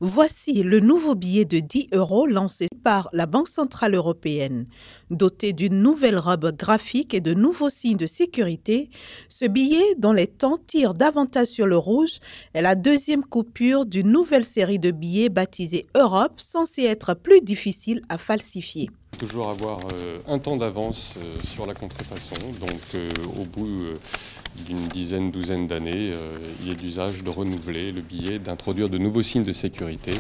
Voici le nouveau billet de 10 € lancé par la Banque centrale européenne. Doté d'une nouvelle robe graphique et de nouveaux signes de sécurité, ce billet, dont les temps tirent davantage sur le rouge, est la deuxième coupure d'une nouvelle série de billets baptisée Europe, censée être plus difficile à falsifier. Toujours avoir un temps d'avance sur la contrefaçon, donc au bout d'une dizaine, douzaine d'années, il est d'usage de renouveler le billet, d'introduire de nouveaux signes de sécurité,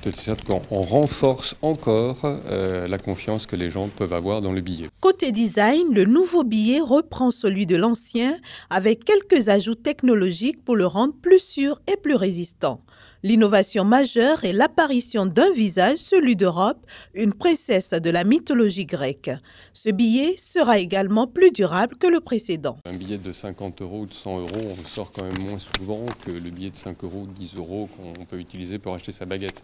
de sorte qu'on renforce encore la confiance que les gens peuvent avoir dans le billet. Côté design, le nouveau billet reprend celui de l'ancien avec quelques ajouts technologiques pour le rendre plus sûr et plus résistant. L'innovation majeure est l'apparition d'un visage, celui d'Europe, une princesse de la mythologie grecque. Ce billet sera également plus durable que le précédent. Un billet de 50 € ou de 100 €, on le sort quand même moins souvent que le billet de 5 € ou 10 € qu'on peut utiliser pour acheter sa baguette.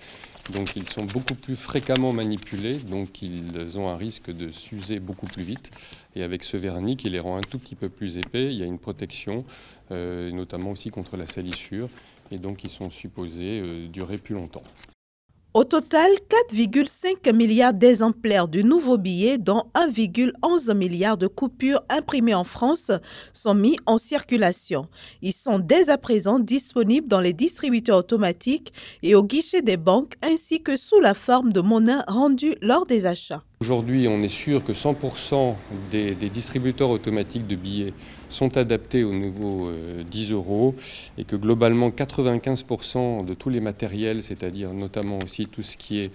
Donc ils sont beaucoup plus fréquemment manipulés, donc ils ont un risque de s'user beaucoup plus vite. Et avec ce vernis qui les rend un tout petit peu plus épais, il y a une protection, notamment aussi contre la salissure. Et donc ils sont supposés durer plus longtemps. Au total, 4,5 milliards d'exemplaires du nouveau billet, dont 1,11 milliard de coupures imprimées en France, sont mis en circulation. Ils sont dès à présent disponibles dans les distributeurs automatiques et au guichet des banques, ainsi que sous la forme de monnaie rendue lors des achats. Aujourd'hui, on est sûr que 100% des distributeurs automatiques de billets sont adaptés au nouveau 10 € et que globalement 95% de tous les matériels, c'est-à-dire notamment aussi tout ce qui est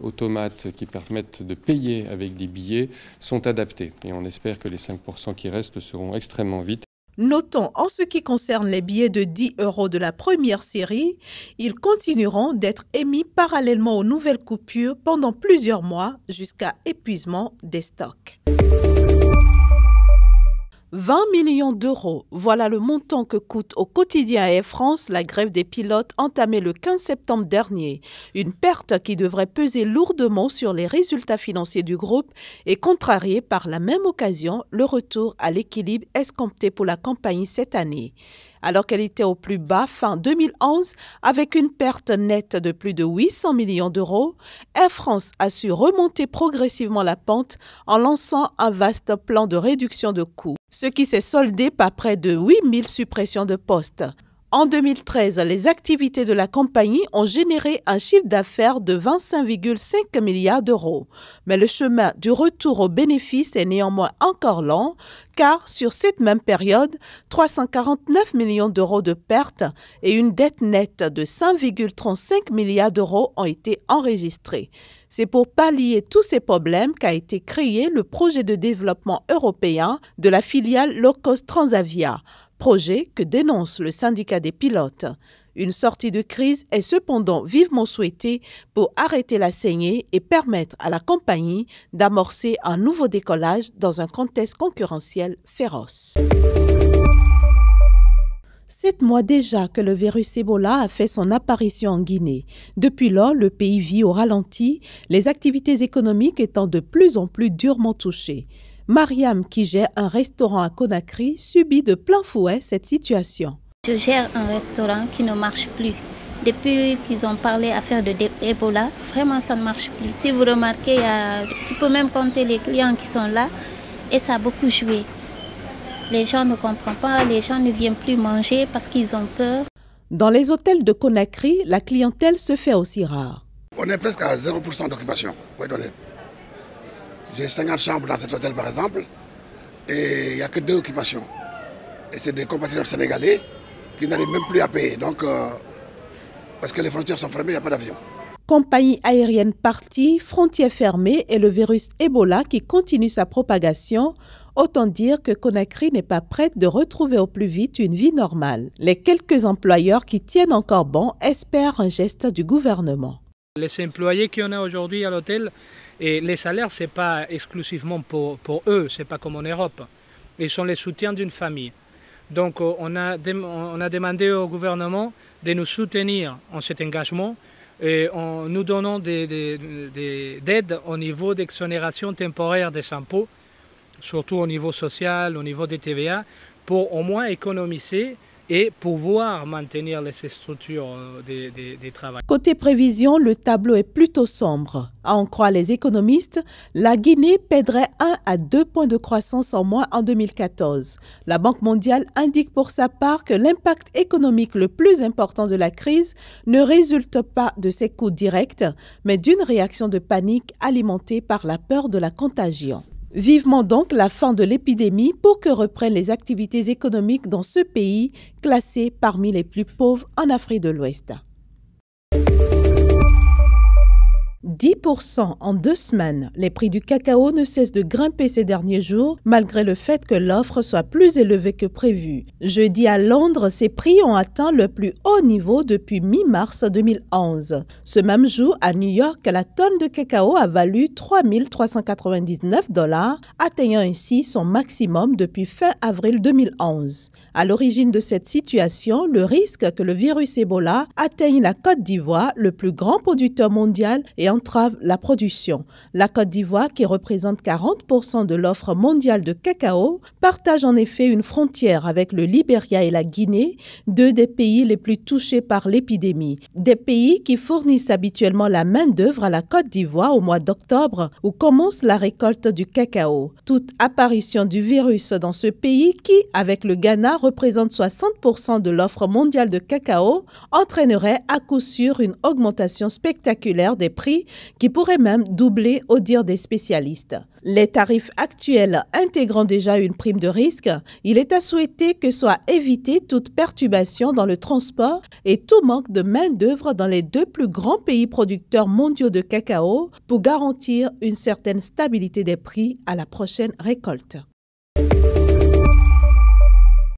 automates qui permettent de payer avec des billets, sont adaptés. Et on espère que les 5% qui restent seront extrêmement vite. Notons, en ce qui concerne les billets de 10 € de la première série, ils continueront d'être émis parallèlement aux nouvelles coupures pendant plusieurs mois jusqu'à épuisement des stocks. 20 millions d'euros, voilà le montant que coûte au quotidien Air France la grève des pilotes entamée le 15 septembre dernier. Une perte qui devrait peser lourdement sur les résultats financiers du groupe et contrarier par la même occasion le retour à l'équilibre escompté pour la compagnie cette année. Alors qu'elle était au plus bas fin 2011, avec une perte nette de plus de 800 millions d'euros, Air France a su remonter progressivement la pente en lançant un vaste plan de réduction de coûts, ce qui s'est soldé par près de 8000 suppressions de postes. En 2013, les activités de la compagnie ont généré un chiffre d'affaires de 25,5 milliards d'euros. Mais le chemin du retour aux bénéfices est néanmoins encore lent, car sur cette même période, 349 millions d'euros de pertes et une dette nette de 5,35 milliards d'euros ont été enregistrés. C'est pour pallier tous ces problèmes qu'a été créé le projet de développement européen de la filiale low-cost Transavia, projet que dénonce le syndicat des pilotes. Une sortie de crise est cependant vivement souhaitée pour arrêter la saignée et permettre à la compagnie d'amorcer un nouveau décollage dans un contexte concurrentiel féroce. 7 mois déjà que le virus Ebola a fait son apparition en Guinée. Depuis lors, le pays vit au ralenti, les activités économiques étant de plus en plus durement touchées. Mariam, qui gère un restaurant à Conakry, subit de plein fouet cette situation. Je gère un restaurant qui ne marche plus. Depuis qu'ils ont parlé affaire de Ebola, vraiment ça ne marche plus. Si vous remarquez, tu peux même compter les clients qui sont là et ça a beaucoup joué. Les gens ne comprennent pas, les gens ne viennent plus manger parce qu'ils ont peur. Dans les hôtels de Conakry, la clientèle se fait aussi rare. On est presque à 0% d'occupation. J'ai 50 chambres dans cet hôtel par exemple et il n'y a que 2 occupations. Et c'est des compatriotes sénégalais qui n'arrivent même plus à payer. Donc, parce que les frontières sont fermées, il n'y a pas d'avion. Compagnie aérienne partie, frontières fermées et le virus Ebola qui continue sa propagation. Autant dire que Conakry n'est pas prête de retrouver au plus vite une vie normale. Les quelques employeurs qui tiennent encore bon espèrent un geste du gouvernement. Les employés qu'on a aujourd'hui à l'hôtel, et les salaires, ce n'est pas exclusivement pour eux, ce n'est pas comme en Europe. Ils sont les soutiens d'une famille. Donc on a demandé au gouvernement de nous soutenir en cet engagement et en nous donnant des aides au niveau d'exonération temporaire des impôts, surtout au niveau social, au niveau des TVA, pour au moins économiser et pouvoir maintenir les structures des travail. Côté prévision, le tableau est plutôt sombre. À en croire les économistes, la Guinée perdrait 1 à 2 points de croissance en moins en 2014. La Banque mondiale indique pour sa part que l'impact économique le plus important de la crise ne résulte pas de ses coûts directs, mais d'une réaction de panique alimentée par la peur de la contagion. Vivement donc la fin de l'épidémie pour que reprennent les activités économiques dans ce pays classé parmi les plus pauvres en Afrique de l'Ouest. 10% en 2 semaines. Les prix du cacao ne cessent de grimper ces derniers jours, malgré le fait que l'offre soit plus élevée que prévu. Jeudi à Londres, ces prix ont atteint le plus haut niveau depuis mi-mars 2011. Ce même jour, à New York, la tonne de cacao a valu 3 399 $, atteignant ainsi son maximum depuis fin avril 2011. À l'origine de cette situation, le risque que le virus Ebola atteigne la Côte d'Ivoire, le plus grand producteur mondial, et entrave la production. La Côte d'Ivoire, qui représente 40% de l'offre mondiale de cacao, partage en effet une frontière avec le Libéria et la Guinée, 2 des pays les plus touchés par l'épidémie. Des pays qui fournissent habituellement la main-d'œuvre à la Côte d'Ivoire au mois d'octobre, où commence la récolte du cacao. Toute apparition du virus dans ce pays, qui, avec le Ghana, représente 60% de l'offre mondiale de cacao, entraînerait à coup sûr une augmentation spectaculaire des prix qui pourrait même doubler au dire des spécialistes. Les tarifs actuels intégrant déjà une prime de risque, il est à souhaiter que soit évitée toute perturbation dans le transport et tout manque de main-d'œuvre dans les 2 plus grands pays producteurs mondiaux de cacao pour garantir une certaine stabilité des prix à la prochaine récolte.